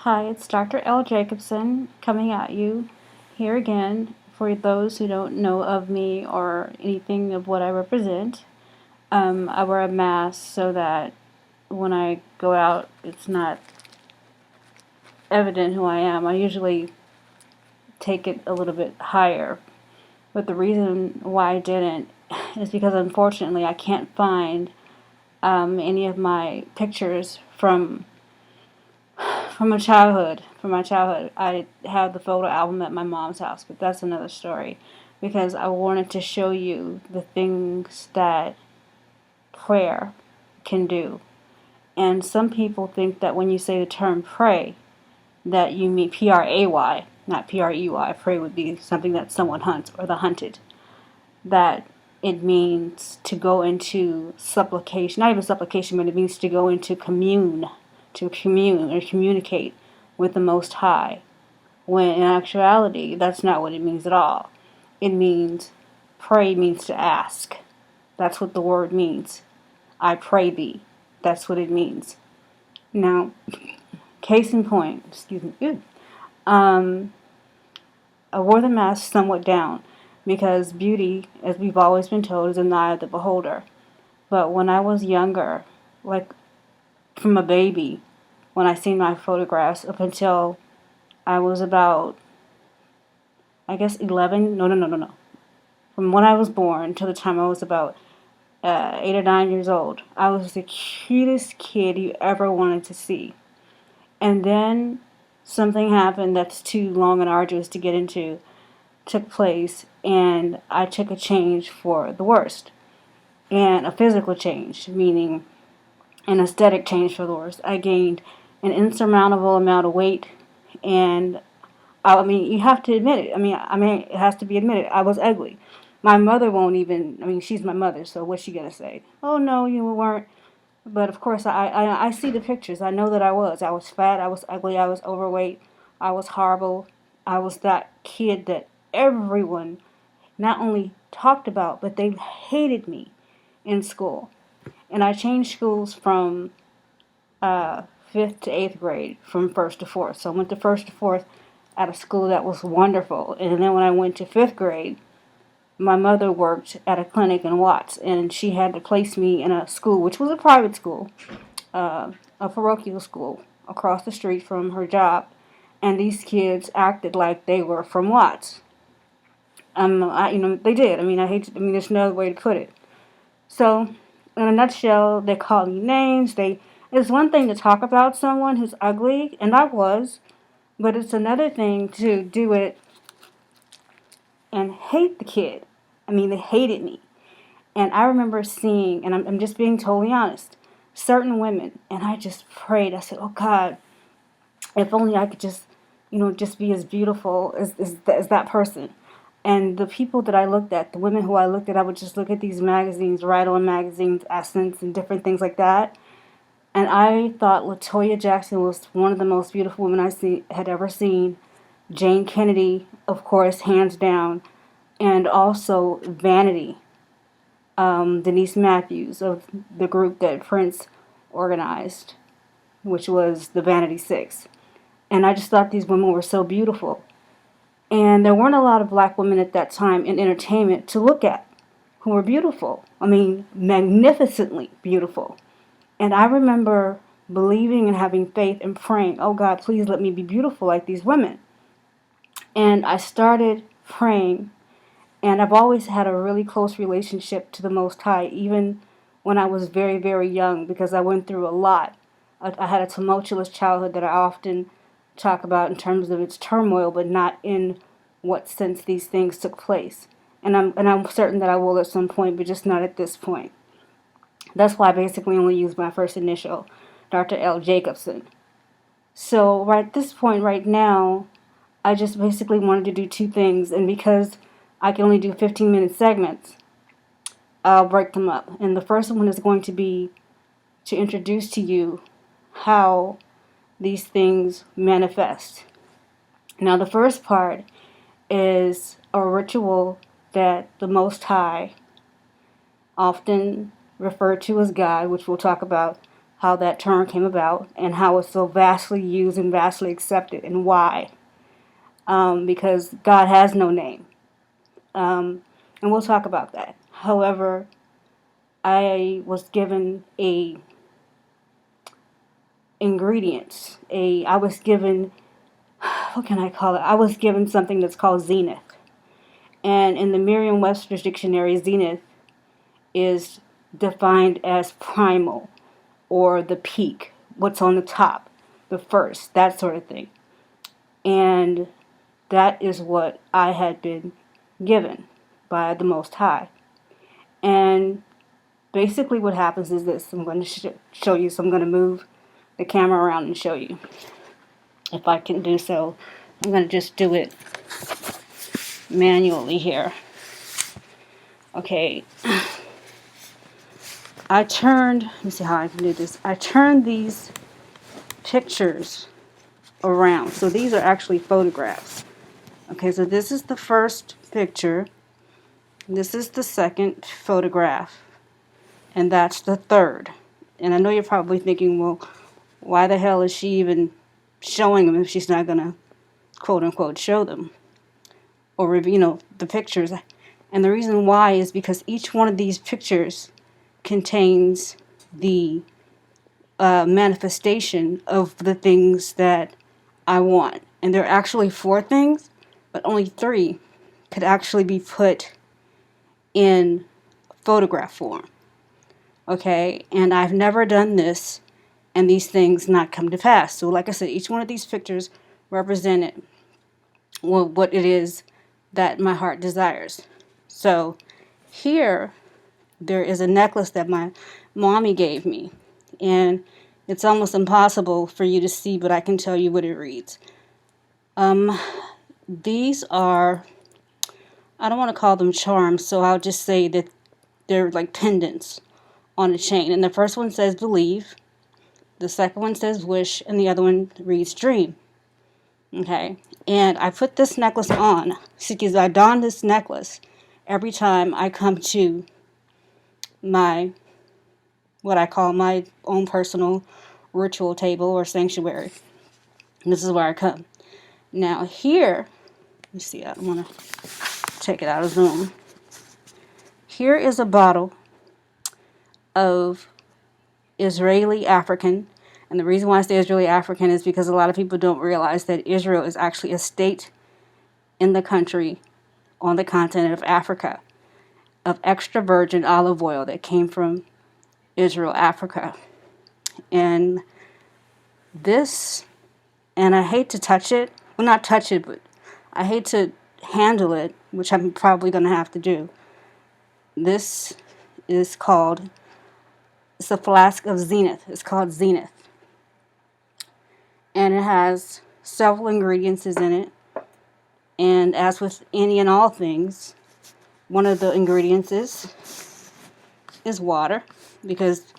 Hi, it's Dr. L. Jacobson coming at you here again. For those who don't know of me or anything of what I represent, I wear a mask so that when I go out, it's not evident who I am. I usually take it a little bit higher, but the reason why I didn't is because unfortunately I can't find any of my pictures from my childhood. I have the photo album at my mom's house, but that's another story. Because I wanted to show you the things that prayer can do. And some people think that when you say the term pray, that you mean Pray, not Prey. Pray would be something that someone hunts or the hunted. That it means to go into supplication, not even supplication, but it means to go into commune or communicate with the Most High. When in actuality, that's not what it means at all. It means, pray means to ask. That's what the word means. I pray thee. That's what it means. Now, case in point, excuse me, I wore the mask somewhat down because beauty, as we've always been told, is in the eye of the beholder. But when I was younger, like from a baby, when I seen my photographs up until I was about, I guess, 11. No. From when I was born till the time I was about 8 or 9 years old, I was the cutest kid you ever wanted to see. And then something happened that's too long and arduous to get into, took place, and I took a change for the worst. And a physical change, meaning an aesthetic change for the worst. I gained an insurmountable amount of weight, and I mean, you have to admit it. I mean, it has to be admitted. I was ugly. My mother won't even. I mean, she's my mother, so what's she gonna say? Oh no, you weren't. But of course, I see the pictures. I know that I was. I was fat. I was ugly. I was overweight. I was horrible. I was that kid that everyone not only talked about, but they hated me in school. And I changed schools from fifth to eighth grade, from first to fourth. So I went to first to fourth at a school that was wonderful. And then when I went to fifth grade, my mother worked at a clinic in Watts, and she had to place me in a school, which was a private school, a parochial school across the street from her job. And these kids acted like they were from Watts. They did. There's no other way to put it. So, in a nutshell, they called me names. It's one thing to talk about someone who's ugly, and I was, but it's another thing to do it and hate the kid. I mean, they hated me. And I remember seeing, and I'm just being totally honest, certain women, and I just prayed. I said, oh God, if only I could just be as beautiful as that person. And the people that I looked at, the women who I looked at, I would just look at these magazines, Right On magazines, Essence, and different things like that. And I thought LaToya Jackson was one of the most beautiful women had ever seen. Jane Kennedy, of course, hands down. And also Vanity, Denise Matthews of the group that Prince organized, which was the Vanity Six. And I just thought these women were so beautiful. And there weren't a lot of black women at that time in entertainment to look at who were beautiful. I mean, magnificently beautiful. And I remember believing and having faith and praying, oh God, please let me be beautiful like these women. And I started praying, and I've always had a really close relationship to the Most High, even when I was very, very young, because I went through a lot. I had a tumultuous childhood that I often talk about in terms of its turmoil, but not in what sense these things took place. And I'm certain that I will at some point, but just not at this point. That's why I basically only use my first initial, Dr. L. Jacobson. So right at this point, right now, I just basically wanted to do two things, and because I can only do 15-minute segments, I'll break them up. And the first one is going to be to introduce to you how these things manifest. Now, the first part is a ritual that the Most High, often referred to as God, which we'll talk about how that term came about and how it's so vastly used and vastly accepted, and why. Because God has no name. And we'll talk about that. However, I was given a ingredients. I was given, what can I call it? I was given something that's called Zenith. And in the Merriam-Webster's dictionary, Zenith is defined as primal, or the peak, what's on the top, the first, that sort of thing. And that is what I had been given by the Most High. And basically what happens is this. I'm going to show you, so I'm going to move the camera around and show you. If I can do so, I'm going to just do it manually here. Okay. Let me see how I can do this. I turned these pictures around. So these are actually photographs. Okay, so this is the first picture. This is the second photograph. And that's the third. And I know you're probably thinking, well, why the hell is she even showing them if she's not going to, quote unquote, show them? Or, the pictures. And the reason why is because each one of these pictures contains the manifestation of the things that I want. And there are actually 4 things, but only 3 could actually be put in photograph form. Okay, and I've never done this and these things not come to pass. So like I said, each one of these pictures represented what it is that my heart desires. So here there is a necklace that my mommy gave me, and it's almost impossible for you to see, but I can tell you what it reads. These are, I don't want to call them charms, so I'll just say that they're like pendants on a chain. And the first one says believe, the second one says wish, and the other one reads dream. Okay, and I put this necklace on, because I don this necklace every time I come to what I call my own personal ritual table or sanctuary. And this is where I come. Now here, let me see, I want to take it out of zoom. Here is a bottle of Israeli African. And the reason why I say Israeli African is because a lot of people don't realize that Israel is actually a state in the country on the continent of Africa of extra virgin olive oil that came from Israel, Africa. And this, and I hate to touch it, well, not touch it, but I hate to handle it, which I'm probably going to have to do. This is called, it's a flask of Zenith. It's called Zenith. And it has several ingredients in it. And as with any and all things, one of the ingredients is water. Because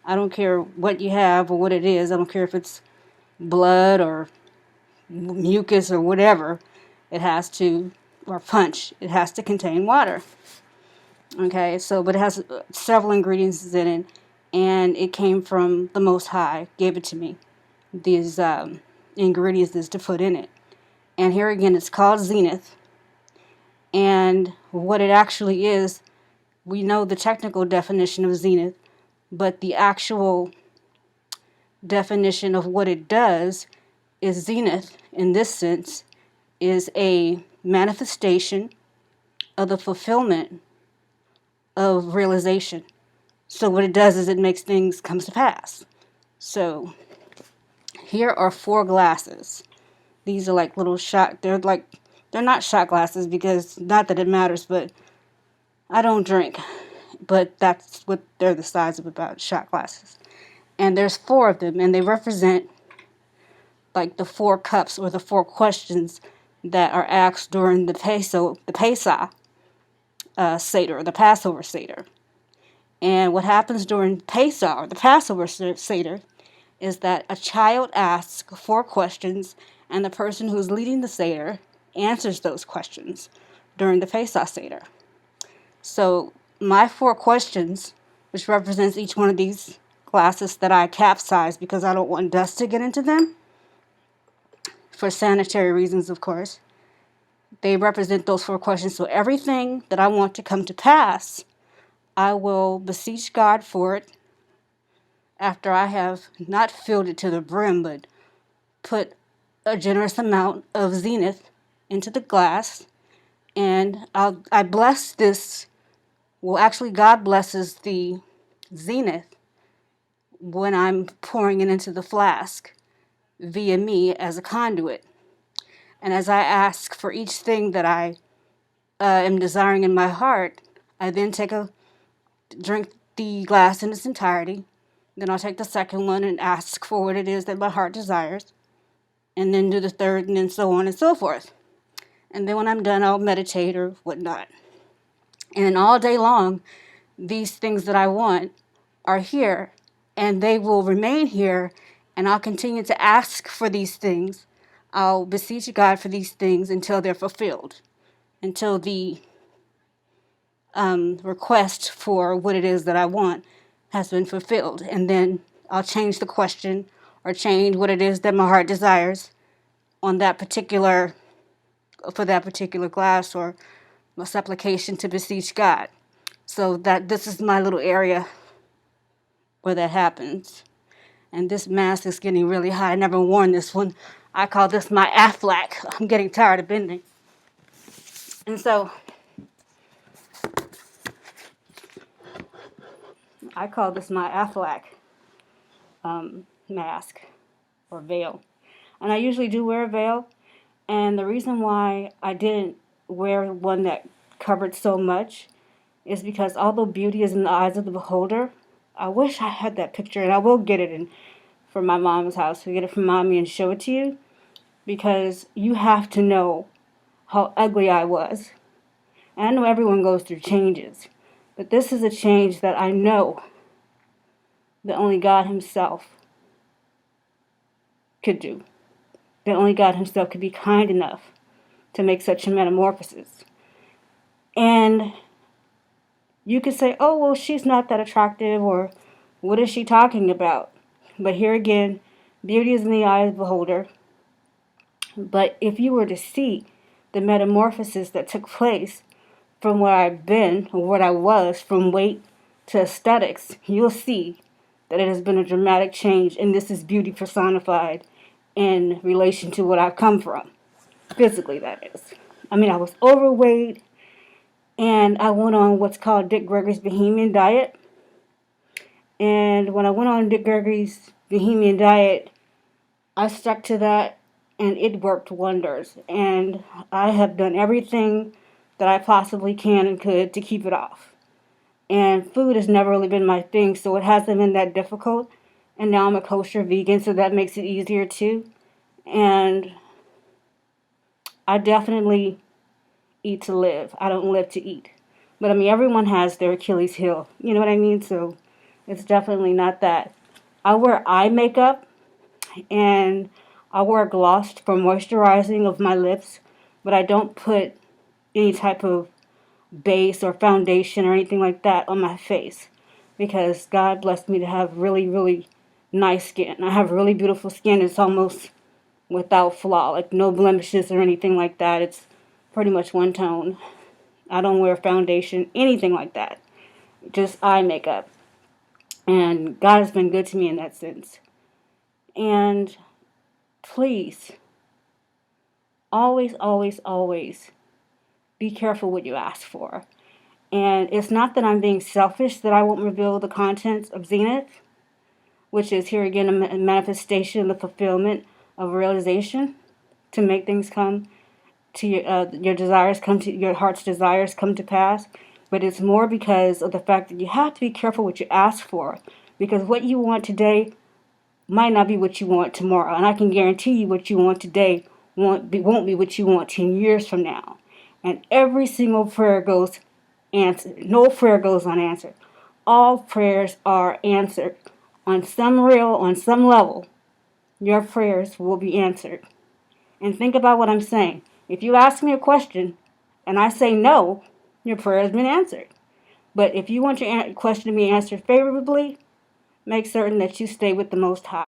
I don't care what you have or what it is. I don't care if it's blood or mucus or whatever. It has to, or punch, it has to contain water. Okay, so, but it has several ingredients in it. And it came from the Most High, gave it to me. These ingredients to put in it. And here again, it's called Zenith. And what it actually is, we know the technical definition of Zenith, but the actual definition of what it does is Zenith, in this sense, is a manifestation of the fulfillment of realization. So what it does is it makes things come to pass. So here are 4 glasses. These are like little shot, they're not shot glasses because, not that it matters, but I don't drink. But that's what they're the size of, about shot glasses. And there's 4 of them, and they represent like the 4 cups or the 4 questions that are asked during the Pesach Seder, or the Passover Seder. And what happens during Pesach, or the Passover Seder, is that a child asks 4 questions, and the person who's leading the Seder answers those questions during the Pesach Seder. So my 4 questions, which represents each one of these glasses that I capsize because I don't want dust to get into them, for sanitary reasons, of course. They represent those 4 questions. So everything that I want to come to pass, I will beseech God for it after I have not filled it to the brim, but put a generous amount of Zenith into the glass. And I bless this. Well, actually, God blesses the Zenith when I'm pouring it into the flask via me as a conduit. And as I ask for each thing that I am desiring in my heart, I then drink the glass in its entirety. Then I'll take the second one and ask for what it is that my heart desires. And then do the third, and then so on and so forth. And then when I'm done, I'll meditate or whatnot. And all day long, these things that I want are here, and they will remain here, and I'll continue to ask for these things. I'll beseech God for these things until they're fulfilled, until the request for what it is that I want has been fulfilled. And then I'll change the question or change what it is that my heart desires on that particular, for that particular glass or my supplication to beseech God. So that this is my little area where that happens. And this mask is getting really hot. I never worn this one. I call this my Aflac. I'm getting tired of bending. And so I call this my Aflac mask or veil. And I usually do wear a veil. And the reason why I didn't wear one that covered so much is because although beauty is in the eyes of the beholder, I wish I had that picture, and I will get it from my mom's house. We'll get it from mommy and show it to you, because you have to know how ugly I was. And I know everyone goes through changes, but this is a change that I know that only God Himself could do. That only God Himself could be kind enough to make such a metamorphosis. And you could say, oh, well, she's not that attractive, or what is she talking about? But here again, beauty is in the eye of the beholder. But if you were to see the metamorphosis that took place from where I've been, or what I was, from weight to aesthetics, you'll see that it has been a dramatic change, and this is beauty personified in relation to what I've come from. Physically, that is. I mean, I was overweight, and I went on what's called Dick Gregory's Bohemian diet. And when I went on Dick Gregory's Bohemian diet, I stuck to that, and it worked wonders. And I have done everything that I possibly can and could to keep it off. And food has never really been my thing, so it hasn't been that difficult. And now I'm a kosher vegan, so that makes it easier too. And I definitely eat to live. I don't live to eat. But I mean, everyone has their Achilles heel. You know what I mean? So it's definitely not that. I wear eye makeup, and I wear gloss for moisturizing of my lips, but I don't put any type of base or foundation or anything like that on my face, because God blessed me to have really, really nice skin. I have really beautiful skin. It's almost without flaw, like no blemishes or anything like that. It's pretty much one tone. I don't wear foundation, anything like that. Just eye makeup. And God has been good to me in that sense. And please, always, always, always be careful what you ask for. And it's not that I'm being selfish that I won't reveal the contents of Zenith, which is here again a manifestation, the fulfillment of realization to make things come to your desires, come to your heart's desires come to pass. But it's more because of the fact that you have to be careful what you ask for, because what you want today might not be what you want tomorrow. And I can guarantee you what you want today won't be what you want 10 years from now. And every single prayer goes answered. No prayer goes unanswered. All prayers are answered. On some level, your prayers will be answered. And think about what I'm saying. If you ask me a question and I say no, your prayer has been answered. But if you want your question to be answered favorably, make certain that you stay with the Most High.